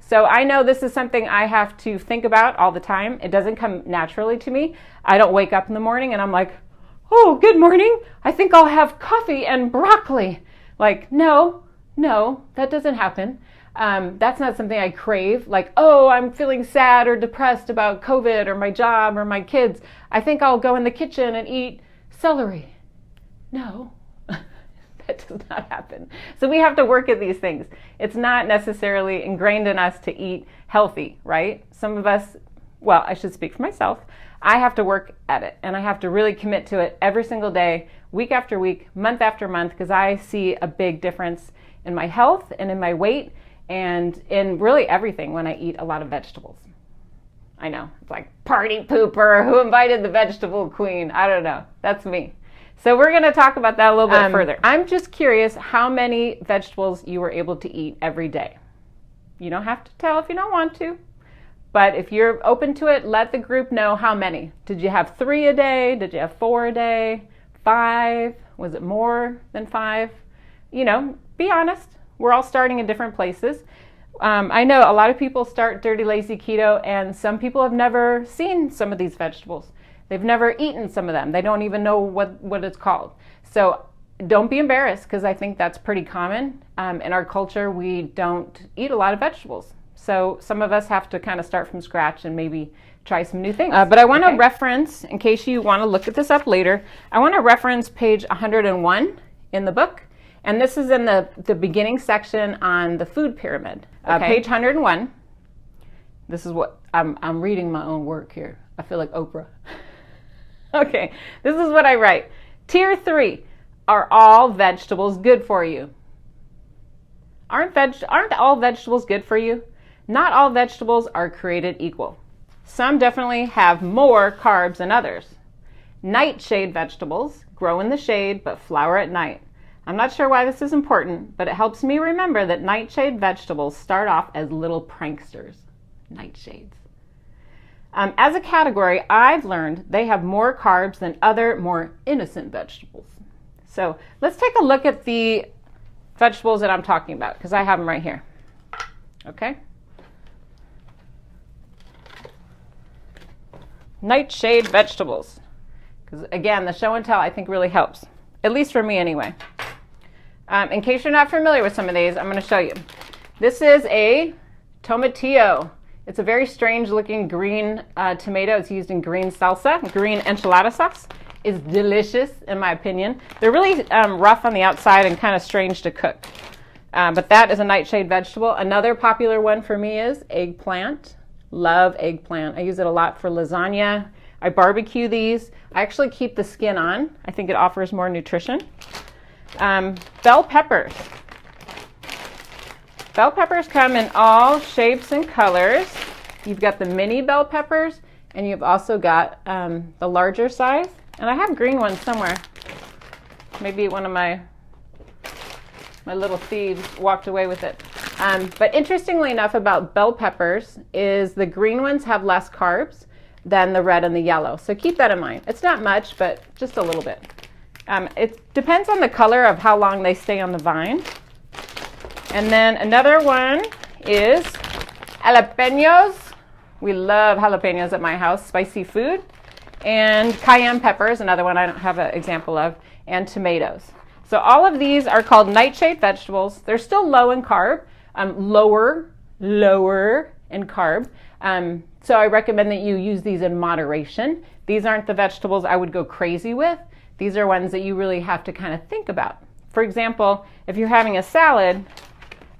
So I know this is something I have to think about all the time. It doesn't come naturally to me. I don't wake up in the morning and I'm like, oh, good morning. I think I'll have coffee and broccoli. Like, no, that doesn't happen. That's not something I crave. Like, oh, I'm feeling sad or depressed about COVID or my job or my kids. I think I'll go in the kitchen and eat celery. No, that does not happen. So we have to work at these things. It's not necessarily ingrained in us to eat healthy, right? Some of us, well, I should speak for myself. I have to work at it, and I have to really commit to it every single day, week after week, month after month, because I see a big difference in my health and in my weight and in really everything when I eat a lot of vegetables. I know, it's like party pooper, who invited the vegetable queen? I don't know, that's me. So we're going to talk about that a little bit further. I'm just curious how many vegetables you were able to eat every day. You don't have to tell if you don't want to, but if you're open to it, let the group know how many. Did you have 3 a day? Did you have 4 a day? 5? Was it more than 5? You know, be honest. We're all starting in different places. I know a lot of people start Dirty Lazy Keto, and some people have never seen some of these vegetables. They've never eaten some of them. They don't even know what it's called. So don't be embarrassed, because I think that's pretty common. In our culture, we don't eat a lot of vegetables. So some of us have to kind of start from scratch and maybe try some new things. But I want to reference, in case you want to look at this up later, I want to reference page 101 in the book. And this is in the beginning section on the food pyramid. Page 101. This is what, I'm reading my own work here. I feel like Oprah. Okay, this is what I write. Tier 3, are all vegetables good for you? Aren't all vegetables good for you? Not all vegetables are created equal. Some definitely have more carbs than others. Nightshade vegetables grow in the shade but flower at night. I'm not sure why this is important, but it helps me remember that nightshade vegetables start off as little pranksters. Nightshades. As a category, I've learned they have more carbs than other, more innocent vegetables. So let's take a look at the vegetables that I'm talking about, because I have them right here. Okay? Nightshade vegetables. Because again, the show and tell I think really helps. At least for me anyway. In case you're not familiar with some of these, I'm going to show you. This is a tomatillo. It's a very strange looking green tomato. It's used in green salsa, green enchilada sauce. It's delicious in my opinion. They're really rough on the outside and kind of strange to cook. But that is a nightshade vegetable. Another popular one for me is eggplant. Love eggplant. I use it a lot for lasagna. I barbecue these. I actually keep the skin on. I think it offers more nutrition. Bell peppers. Bell peppers come in all shapes and colors. You've got the mini bell peppers, and you've also got the larger size. And I have green ones somewhere. Maybe one of my little thieves walked away with it. But interestingly enough about bell peppers is the green ones have less carbs than the red and the yellow. So keep that in mind. It's not much, but just a little bit. It depends on the color of how long they stay on the vine. And then another one is jalapenos. We love jalapenos at my house, spicy food. And cayenne peppers, another one I don't have an example of, and tomatoes. So all of these are called nightshade vegetables. They're still low in carb, lower in carb. So I recommend that you use these in moderation. These aren't the vegetables I would go crazy with. These are ones that you really have to kind of think about. For example, if you're having a salad,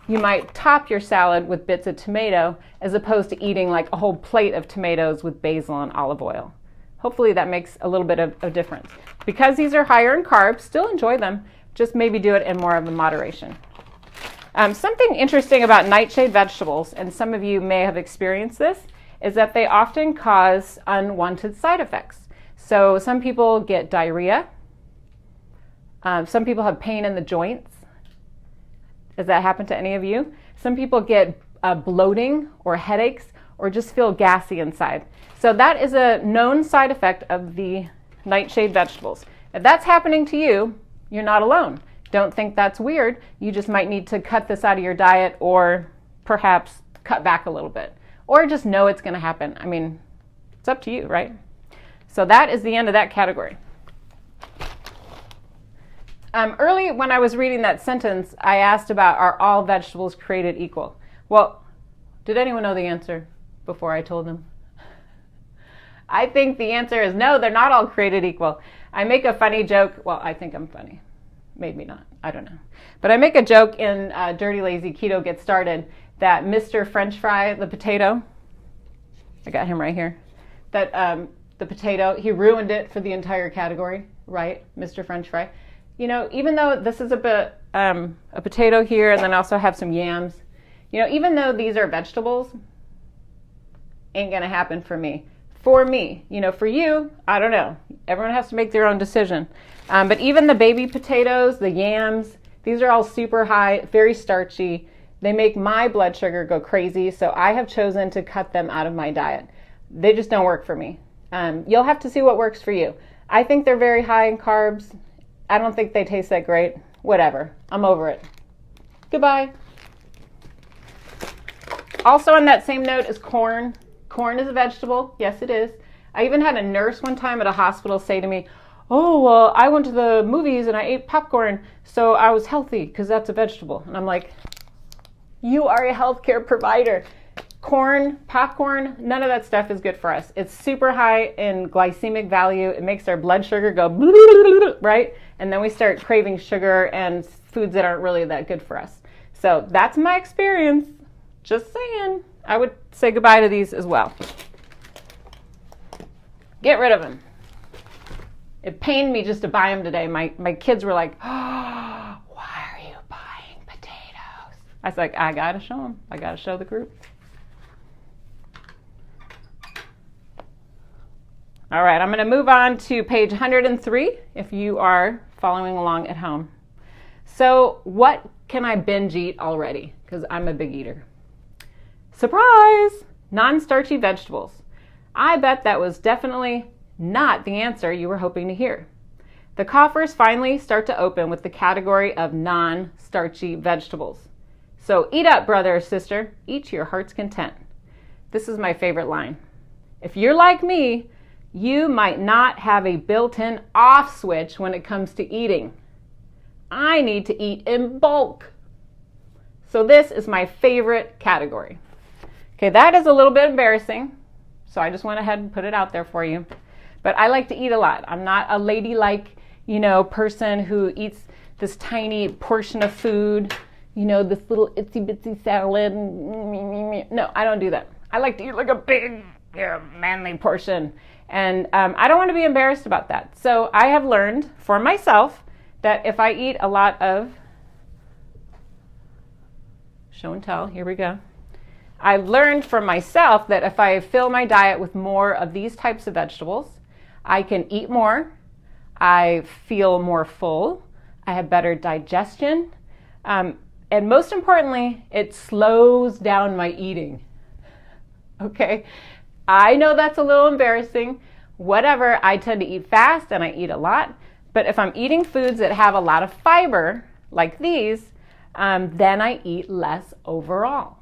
you might top your salad with bits of tomato as opposed to eating like a whole plate of tomatoes with basil and olive oil. Hopefully that makes a little bit of difference. Because these are higher in carbs, still enjoy them, just maybe do it in more of a moderation. Something interesting about nightshade vegetables, and some of you may have experienced this, is that they often cause unwanted side effects. So some people get diarrhea. Some people have pain in the joints. Does that happen to any of you? Some people get bloating or headaches or just feel gassy inside. So that is a known side effect of the nightshade vegetables. If that's happening to you, you're not alone. Don't think that's weird. You just might need to cut this out of your diet or perhaps cut back a little bit, or just know it's going to happen. I mean, it's up to you, right? So that is the end of that category. Early when I was reading that sentence, I asked about, are all vegetables created equal? Well, did anyone know the answer before I told them? I think the answer is no, they're not all created equal. I make a funny joke. Well, I think I'm funny. Maybe not. I don't know. But I make a joke in Dirty Lazy Keto Get Started that Mr. French Fry, the potato, I got him right here, that the potato, he ruined it for the entire category, right? Mr. French Fry. You know, even though this is a potato here, and then I also have some yams, you know, even though these are vegetables, ain't gonna happen for me. For me, you know, for you, I don't know. Everyone has to make their own decision. But even the baby potatoes, the yams, these are all super high, very starchy. They make my blood sugar go crazy, so I have chosen to cut them out of my diet. They just don't work for me. You'll have to see what works for you. I think they're very high in carbs. I don't think they taste that great. Whatever. I'm over it. Goodbye. Also on that same note is corn. Corn is a vegetable. Yes, it is. I even had a nurse one time at a hospital say to me, oh, well, I went to the movies and I ate popcorn, so I was healthy because that's a vegetable. And I'm like, you are a healthcare provider. Corn, popcorn, none of that stuff is good for us. It's super high in glycemic value. It makes our blood sugar go, right? And then we start craving sugar and foods that aren't really that good for us. So that's my experience. Just saying. I would say goodbye to these as well. Get rid of them. It pained me just to buy them today. My kids were like, oh, why are you buying potatoes? I was like, I got to show them. I got to show the group. All right, I'm going to move on to page 103 if you are following along at home. So what can I binge eat already? Because I'm a big eater. Surprise! Non-starchy vegetables. I bet that was definitely not the answer you were hoping to hear. The coffers finally start to open with the category of non-starchy vegetables. So eat up, brother or sister. Eat to your heart's content. This is my favorite line. If you're like me, you might not have a built-in off switch when it comes to eating. I need to eat in bulk. So this is my favorite category. Okay, that is a little bit embarrassing, so I just went ahead and put it out there for you. But I like to eat a lot. I'm not a ladylike, person who eats this tiny portion of food, this little itsy bitsy salad. No, I don't do that. I like to eat like a big, manly portion. And I don't want to be embarrassed about that. So I have learned for myself that if I eat a lot of show and tell, here we go. I've learned for myself that if I fill my diet with more of these types of vegetables, I can eat more, I feel more full, I have better digestion, and most importantly, it slows down my eating. Okay? I know that's a little embarrassing. Whatever, I tend to eat fast and I eat a lot, but if I'm eating foods that have a lot of fiber, like these, then I eat less overall.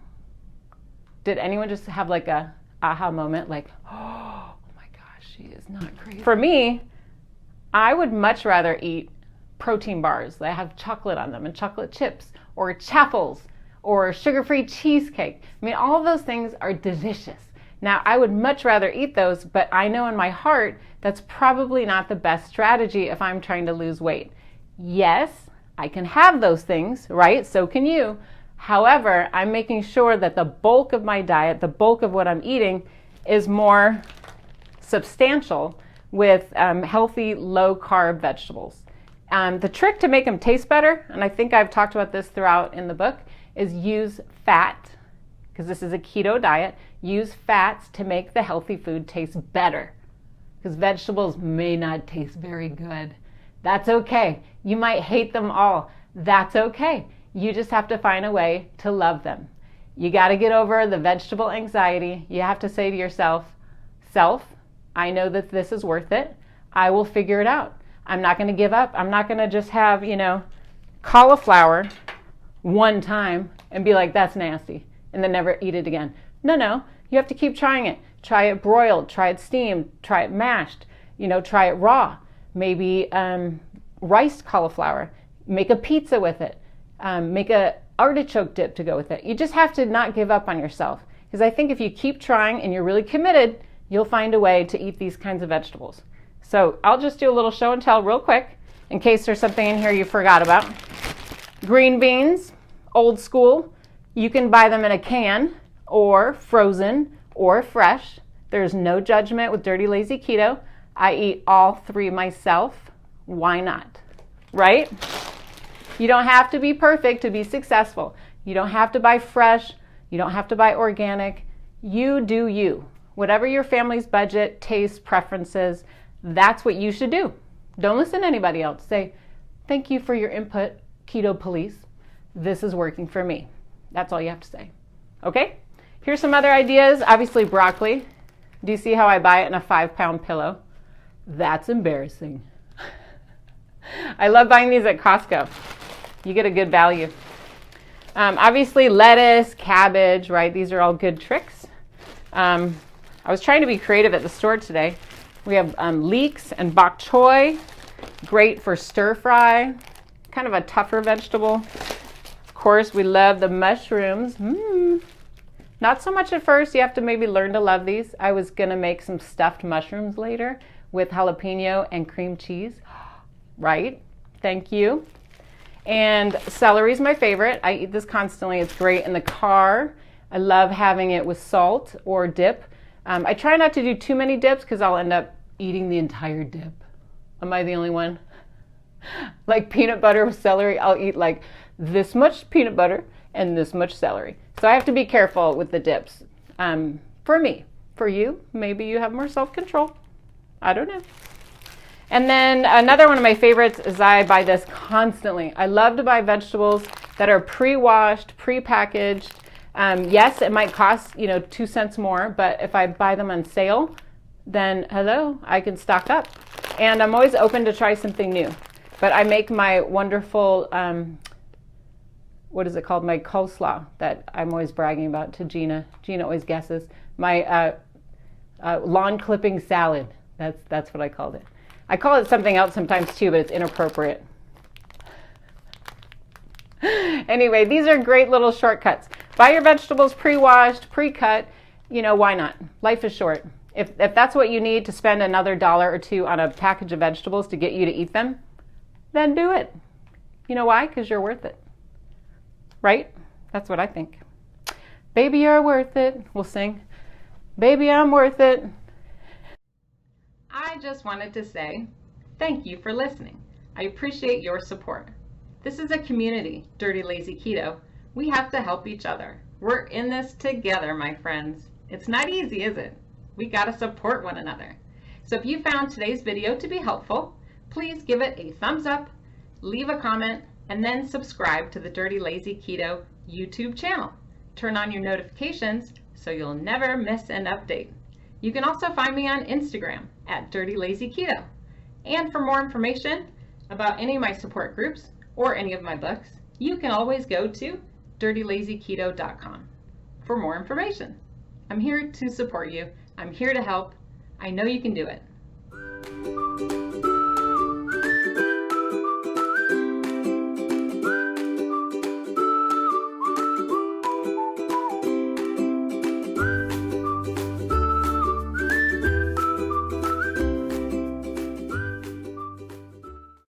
Did anyone just have like a aha moment, like, oh my gosh, she is not crazy? For me, I would much rather eat protein bars that have chocolate on them and chocolate chips or chaffles or sugar-free cheesecake. I mean, all of those things are delicious. Now, I would much rather eat those, but I know in my heart that's probably not the best strategy if I'm trying to lose weight. Yes, I can have those things, right? So can you. However, I'm making sure that the bulk of my diet, the bulk of what I'm eating, is more substantial with healthy, low-carb vegetables. The trick to make them taste better, and I think I've talked about this throughout in the book, is use fat, because this is a keto diet. Use fats to make the healthy food taste better, because vegetables may not taste very good. That's okay. You might hate them all. That's okay. You just have to find a way to love them. You got to get over the vegetable anxiety. You have to say to yourself, I know that this is worth it. I will figure it out. I'm not going to give up. I'm not going to just have, cauliflower one time and be like, that's nasty. and then never eat it again. No, you have to keep trying it. Try it broiled, try it steamed, try it mashed, try it raw. Maybe riced cauliflower. Make a pizza with it. Make a artichoke dip to go with it. You just have to not give up on yourself. Because I think if you keep trying and you're really committed, you'll find a way to eat these kinds of vegetables. So I'll just do a little show and tell real quick in case there's something in here you forgot about. Green beans, old school. You can buy them in a can or frozen or fresh. There's no judgment with Dirty Lazy Keto. I eat all three myself. Why not? Right? You don't have to be perfect to be successful. You don't have to buy fresh. You don't have to buy organic. You do you. Whatever your family's budget, taste, preferences, that's what you should do. Don't listen to anybody else. Say, thank you for your input, Keto Police. This is working for me. That's all you have to say. Okay? Here's some other ideas. Obviously, broccoli. Do you see how I buy it in a 5-pound pillow? That's embarrassing. I love buying these at Costco. You get a good value. Obviously, lettuce, cabbage, right? These are all good tricks. I was trying to be creative at the store today. We have leeks and bok choy, great for stir fry, kind of a tougher vegetable. Of course, we love the mushrooms. Not so much at first. You have to maybe learn to love these. I was going to make some stuffed mushrooms later with jalapeno and cream cheese. Right? Thank you. And celery is my favorite. I eat this constantly. It's great in the car. I love having it with salt or dip. I try not to do too many dips because I'll end up eating the entire dip. Am I the only one? Like peanut butter with celery, I'll eat like this much peanut butter and this much celery. So I have to be careful with the dips. For me, for you, maybe you have more self-control. I don't know. And then another one of my favorites is I buy this constantly. I love to buy vegetables that are pre-washed, pre-packaged. Yes, it might cost, 2 cents more, but if I buy them on sale, then hello, I can stock up. And I'm always open to try something new. But I make my wonderful, what is it called? My coleslaw that I'm always bragging about to Gina. Gina always guesses. My lawn clipping salad. That's what I called it. I call it something else sometimes too, but it's inappropriate. Anyway, these are great little shortcuts. Buy your vegetables pre-washed, pre-cut. Why not? Life is short. If that's what you need to spend another $1 or $2 on a package of vegetables to get you to eat them, then do it. You know why? Because you're worth it. Right? That's what I think. Baby, you're worth it. We'll sing. Baby, I'm worth it. I just wanted to say thank you for listening. I appreciate your support. This is a community, Dirty Lazy Keto. We have to help each other. We're in this together, my friends. It's not easy, is it? We gotta support one another. So if you found today's video to be helpful, please give it a thumbs up, leave a comment, and then subscribe to the Dirty Lazy Keto YouTube channel. Turn on your notifications so you'll never miss an update. You can also find me on Instagram at Dirty Lazy Keto. And for more information about any of my support groups or any of my books, you can always go to dirtylazyketo.com for more information. I'm here to support you. I'm here to help. I know you can do it.